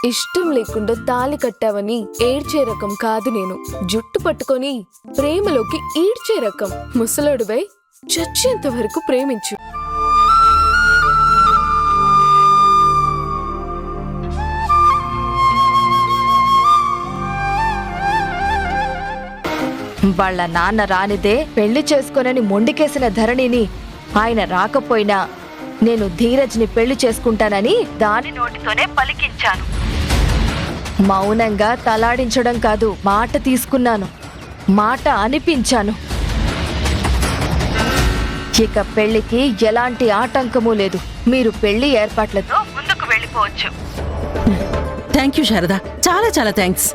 ఇష్టం లేకుండా తాళి కట్టావని ఏడ్చే రకం కాదు నేను. జుట్టు పట్టుకొని ప్రేమలోకి ఈడ్చే రకం. ముసలాడువై చచ్చేంత వరకు ప్రేమించు. వాళ్ళ నాన్న రానిదే పెళ్లి చేసుకోనని మొండికేసిన ధరణిని ఆయన రాకపోయినా నేను ధీరజ్ని పెళ్లి చేసుకుంటానని దాని నోటితోనే పలికించాను. మౌనంగా తలాడించడం కాదు, మాట తీసుకున్నాను, మాట అనిపించాను. ఇక పెళ్లికి ఎలాంటి ఆటంకమూ లేదు. మీరు పెళ్లి ఏర్పాట్లతో ముందుకు వెళ్ళిపోవచ్చు. థ్యాంక్ యూ శారద, చాలా చాలా థ్యాంక్స్.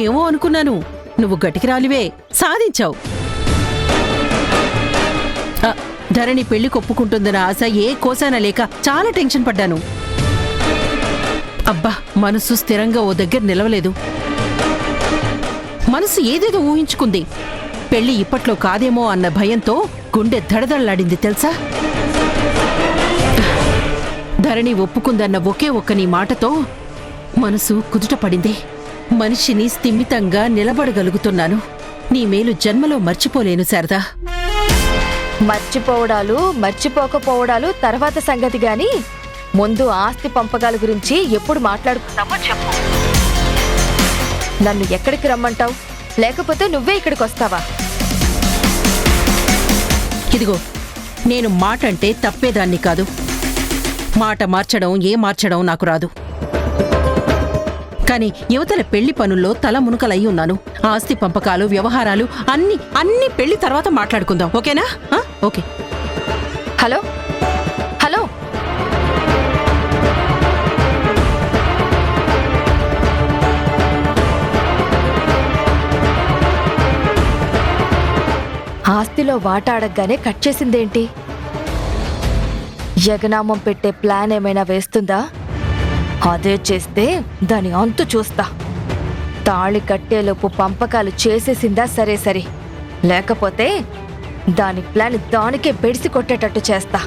ఏమో అనుకున్నాను, నువ్వు గట్టికిరాలివే, సాధించావు. ధరణి పెళ్లి కొప్పుకుంటుందన్న ఆశ ఏ కోసానా లేక చాలా టెన్షన్ పడ్డాను. అబ్బా, మనసు స్థిరంగా ఓ దగ్గర నిలవలేదు. మనసు ఏదేదో ఊహించుకుంది. పెళ్లి ఇప్పట్లో కాదేమో అన్న భయంతో గుండె దడదడలాడింది తెలుసా. ధరణి ఒప్పుకుందన్న ఒకే ఒక్క నీ మాటతో మనసు కుదుట పడింది. మనిషిని స్థిమితంగా నిలబడగలుగుతున్నాను. నీ మేలు జన్మలో మర్చిపోలేను శారదా. మర్చిపోవడాలు మర్చిపోకపోవడాలు తర్వాత సంగతి గాని ముందు ఆస్తి పంపకాల గురించి ఎప్పుడు మాట్లాడుకుందామో చెప్పు. నన్ను ఎక్కడికి రమ్మంటావు? లేకపోతే నువ్వే ఇక్కడికి వస్తావా? ఇదిగో, నేను మాట అంటే తప్పేదాన్ని కాదు. మాట మార్చడం నాకు రాదు. కానీ యువతల పెళ్లి పనుల్లో తల మునుకలయ్యి ఉన్నాను. ఆస్తి పంపకాలు, వ్యవహారాలు అన్ని పెళ్లి తర్వాత మాట్లాడుకుందాం, ఓకేనా? ఓకే. హలో హలో, ఆస్తిలో వాటా అడగగానే కట్ చేసిందేంటి? యగనామం పెట్టే ప్లాన్ ఏమైనా వేస్తుందా? అదే చేస్తే దాని అంతు చూస్తా. తాళి కట్టేలోపు పంపకాలు చేసేసిందా సరే, లేకపోతే దాని ప్లాన్ దానికే బెడిసి కొట్టేటట్టు చేస్తా.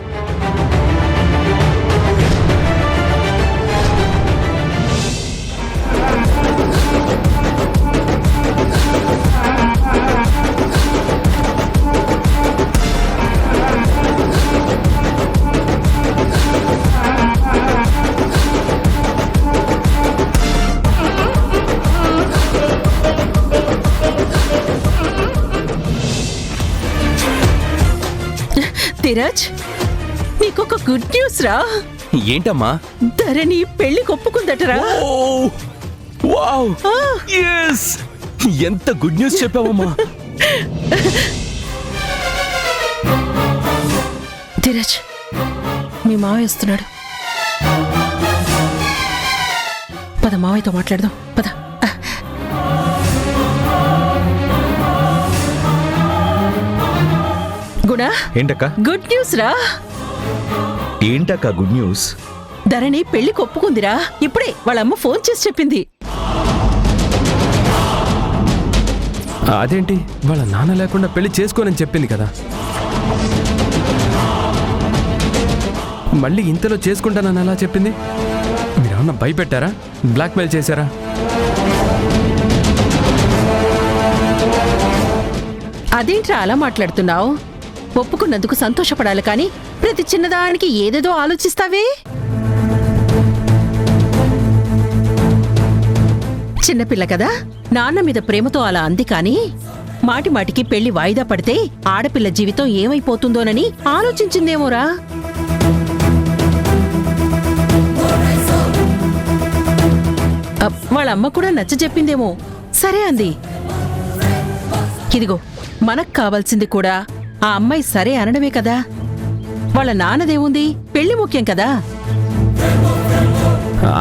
ధీరజ్, నీకొక గుడ్ న్యూస్ రా. ఏంటమ్మా? ధరణి పెళ్లి కొప్పుకుందటరా. Wow, yes! ఎంత గుడ్ న్యూస్ చెప్పావమ్మా. ధీరజ్, మీ మావయ్య వస్తున్నాడు. పద, మావయ్యతో మాట్లాడదాం, పద. గుడా, ఏంటక్క? గుడ్ న్యూస్ రా. ఏంటక్క గుడ్ న్యూస్? ధరణి పెళ్లి కొప్పుకుందిరా. ఇప్పుడే వాళ్ళమ్మ ఫోన్ చేసి చెప్పింది. అదేంటి, వాళ్ళ నాన్న లేకుండా పెళ్లి చేసుకోనని చెప్పింది కదా. మళ్ళీ ఇంతలో చేసుకుంటానని అలా చెప్పింది. మీరేమన్నా భయపెట్టారా? బ్లాక్మెయిల్ చేశారా? అదేంట్రా అలా మాట్లాడుతున్నావు? ఒప్పుకున్నందుకు సంతోషపడాలి కానీ ప్రతి చిన్నదానికి ఏదేదో ఆలోచిస్తావే. చిన్నపిల్ల కదా, నాన్న మీద ప్రేమతో అలా అంది కానీ మాటిమాటికి పెళ్లి వాయిదా పడితే ఆడపిల్ల జీవితం ఏమైపోతుందోనని ఆలోచించిందేమోరా. వాళ్ళమ్మ కూడా నచ్చ చెప్పిందేమో. సరే అంది. ఇదిగో, మనకు కావాల్సింది కూడా ఆ అమ్మాయి సరే అనడమే కదా. వాళ్ళ నాన్నదేముంది, పెళ్లి ముఖ్యం కదా.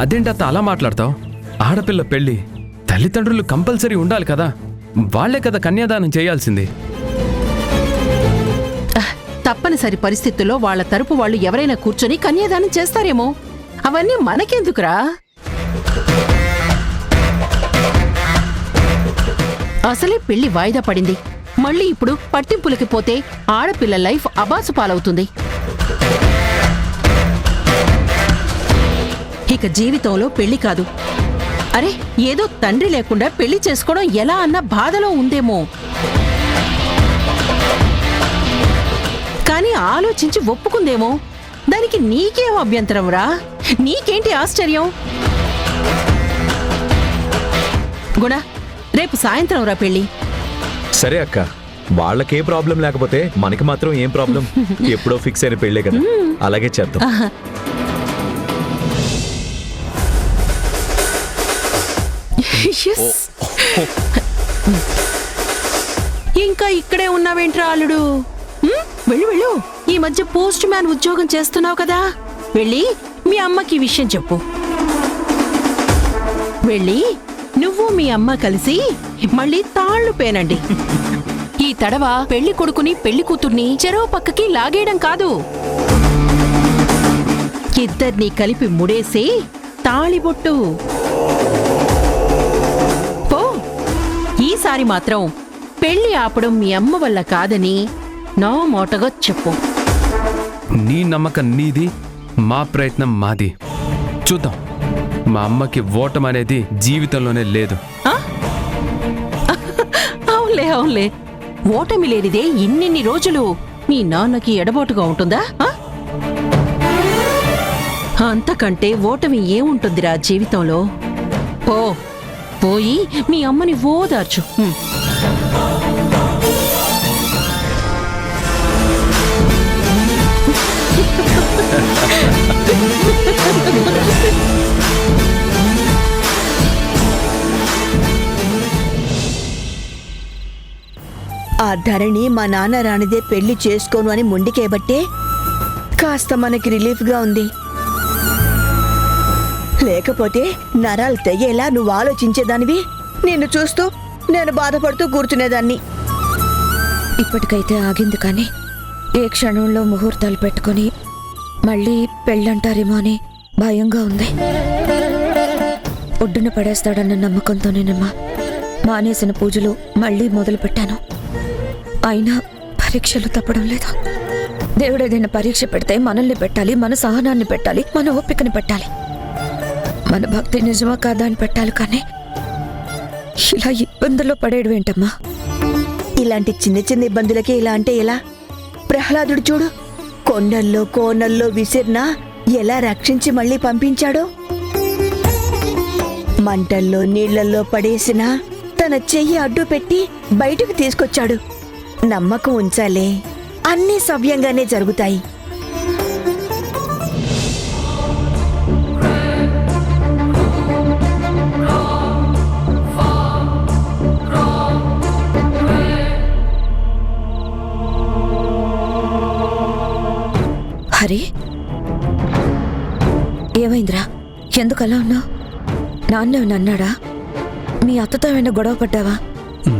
అదేంటత్త అలా మాట్లాడతావు? ఆడపిల్ల పెళ్లి తల్లిదండ్రులు కంపల్సరీ ఉండాలి కదా. వాళ్లే కదా కన్యాదానం చేయాల్సింది. తప్పనిసరి పరిస్థితుల్లో వాళ్ళ తరపు వాళ్ళు ఎవరైనా కూర్చొని కన్యాదానం చేస్తారేమో. అవన్నీ మనకెందుకురా? అసలే పెళ్లి వాయిదా పడింది. మళ్ళీ ఇప్పుడు పట్టింపులకి పోతే ఆడపిల్ల లైఫ్ అబాసు పాలవుతుంది. ఇక జీవితంలో పెళ్లి కాదు, అరే ఏదో తండ్రి లేకుండా పెళ్లి చేసుకోవడం ఎలా అన్న బాధలో ఉందేమో, కానీ ఆలోచించి ఒప్పుకుందేమో. దానికి నీకేం అభ్యంతరం రా? నీకేంటి ఆశ్చర్యం? గుణ, రేపు సాయంత్రం రా పెళ్లి. సరే అక్క, వాళ్ళకే ప్రాబ్లం లేకపోతే మనకి మాత్రం ఏం ప్రాబ్లం? ఎప్పుడో ఫిక్స్ అయిన పెళ్ళే కదా, అలాగే చేద్దాం. Yes. ఇంకా ఇక్కడే ఉన్నావేంట్రా అల్లుడు? వెళ్ళు వెళ్ళు, ఈ మధ్య పోస్ట్ మ్యాన్ ఉద్యోగం చేస్తున్నావు కదా, వెళ్ళి మీ అమ్మకి ఈ విషయం చెప్పు. వెళ్ళి నువ్వు మీ అమ్మ కలిసి మళ్ళీ తాళ్లు పేనండి. ఈ తడవ పెళ్లి కొడుకుని పెళ్లి కూతుర్ని చెరో పక్కకి లాగేయడం కాదు, ఇద్దరినీ కలిపి ముడేసి తాళిబొట్టు. పో, ఈసారి మాత్రం పెళ్లి ఆపడం మీ అమ్మ వల్ల కాదని నా మోటగా చెప్పు. నీ నమ్మకం నీది, మా ప్రయత్నం మాది. చూద్దాం. మా అమ్మకి ఓటం అనేది జీవితంలోనే లేదు. అవునులే అవునులే, ఓటమి లేనిదే ఇన్నిన్ని రోజులు మీ నాన్నకి ఎడబాటుగా ఉంటుందా? అంతకంటే ఓటమి ఏముంటుందిరా జీవితంలో? పో, పోయి మీ అమ్మని ఓదార్చు. ఆ ధరణి మా నాన్న రానిదే పెళ్లి చేసుకోను అని మొండికేబట్టే కాస్త మనకి రిలీఫ్గా ఉంది. లేకపోతే నరాలు తెగేలా నువ్వు ఆలోచించేదానివి, నిన్ను చూస్తూ నేను బాధపడుతూ కూర్చునేదాన్ని. ఇప్పటికైతే ఆగింది, కానీ ఏ క్షణంలో ముహూర్తాలు పెట్టుకొని మళ్ళీ పెళ్ళంటారేమో అని భయంగా ఉంది. ఒడ్డున పడేస్తాడన్న నమ్మకంతోనేనమ్మా మానేసిన పూజలు మళ్ళీ మొదలుపెట్టాను. అయినా పరీక్షలు తప్పడం లేదు. దేవుడేదైనా పరీక్ష పెడితే మనల్ని పెట్టాలి, మన సహనాన్ని పెట్టాలి, మన ఓపికని పెట్టాలి, మన భక్తి నిజమా కాదా అని పెట్టాలి. కానీ ఇలా ఇబ్బందుల్లో పడేయడం ఏంటమ్మా? ఇలాంటి చిన్న చిన్న ఇబ్బందులకే ఇలా అంటే ఎలా? ప్రహ్లాదుడు చూడు, కొండల్లో కోనల్లో విసిరినా ఎలా రక్షించి మళ్ళీ పంపించాడో. మంటల్లో నీళ్లల్లో పడేసినా తన చెయ్యి అడ్డు పెట్టి బయటకు తీసుకొచ్చాడు. నమ్మకం ఉంచాలే, అన్నీ సవ్యంగానే జరుగుతాయి. హరి, ఏమైందిరా? ఎందుకు అలా ఉన్నావు? నాన్న అన్నాడా? మీ అత్తతో ఏమైనా గొడవ పడ్డావా?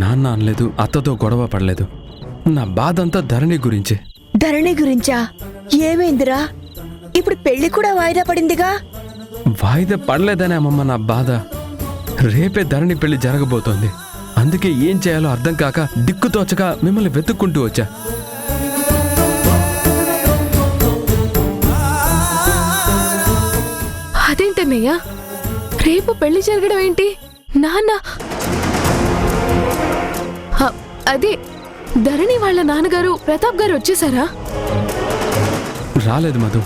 నాన్న అనలేదు, అత్తతో గొడవ పడలేదు. నా బాధ అంతా ధరణి గురించే. ధరణి గురించా? ఏమైందిరా? ఇప్పుడు పెళ్లి కూడా వాయిదా పడిందిగా. వాయిదా పడలేదనే అమ్మమ్మ నా బాధ. రేపే ధరణి పెళ్లి జరగబోతోంది. అందుకే ఏం చేయాలో అర్థం కాక దిక్కుతోచక మిమ్మల్ని వెతుక్కుంటూ వచ్చా. అదేంటన్నయ్యా, రేపు పెళ్లి జరగడం ఏంటి? నాన్న అదే ధరణి వాళ్ళ నాన్నగారు ప్రతాప్ గారు వచ్చేసారా? రాలేదు మధు.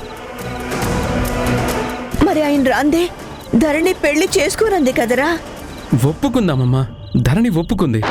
మరి ఆయన రాందే ధరణి పెళ్లి చేసుకోనంది కదరా. ఒప్పుకుందామమ్మా, ధరణి ఒప్పుకుంది.